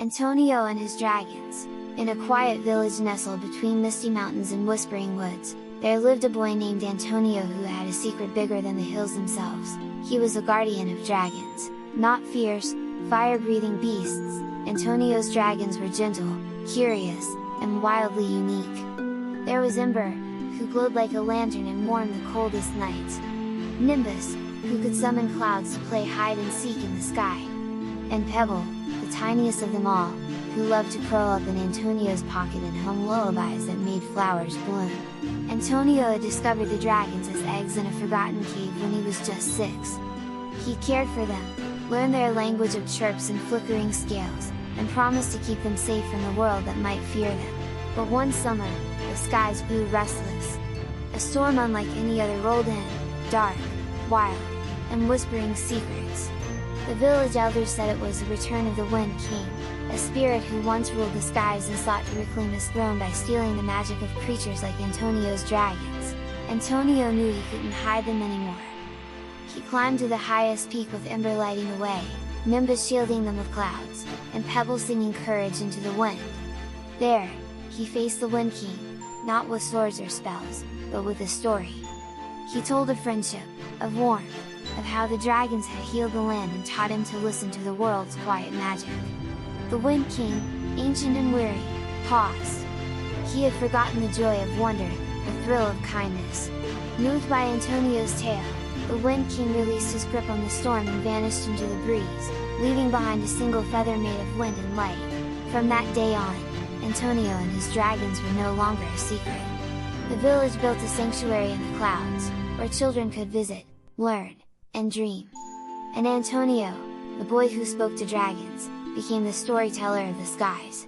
Antonio and his dragons. In a quiet village nestled between misty mountains and whispering woods, there lived a boy named Antonio who had a secret bigger than the hills themselves. He was a guardian of dragons, not fierce, fire-breathing beasts. Antonio's dragons were gentle, curious, and wildly unique. There was Ember, who glowed like a lantern and warmed the coldest nights. Nimbus, who could summon clouds to play hide and seek in the sky. And Pebble, the tiniest of them all, who loved to curl up in Antonio's pocket and hum lullabies that made flowers bloom. Antonio had discovered the dragons as eggs in a forgotten cave when he was just 6. He cared for them, learned their language of chirps and flickering scales, and promised to keep them safe from the world that might fear them. But one summer, the skies grew restless. A storm unlike any other rolled in, dark, wild, and whispering secrets. The village elders said it was the return of the Wind King, a spirit who once ruled the skies and sought to reclaim his throne by stealing the magic of creatures like Antonio's dragons. Antonio knew he couldn't hide them anymore. He climbed to the highest peak with Ember lighting the way, Nimbus shielding them with clouds, and Pebble singing courage into the wind. There, he faced the Wind King, not with swords or spells, but with a story. He told of friendship, of warmth, of how the dragons had healed the land and taught him to listen to the world's quiet magic. The Wind King, ancient and weary, paused. He had forgotten the joy of wonder, the thrill of kindness. Moved by Antonio's tale, the Wind King released his grip on the storm and vanished into the breeze, leaving behind a single feather made of wind and light. From that day on, Antonio and his dragons were no longer a secret. The village built a sanctuary in the clouds, where children could visit, learn, and dream. And Antonio, the boy who spoke to dragons, became the storyteller of the skies.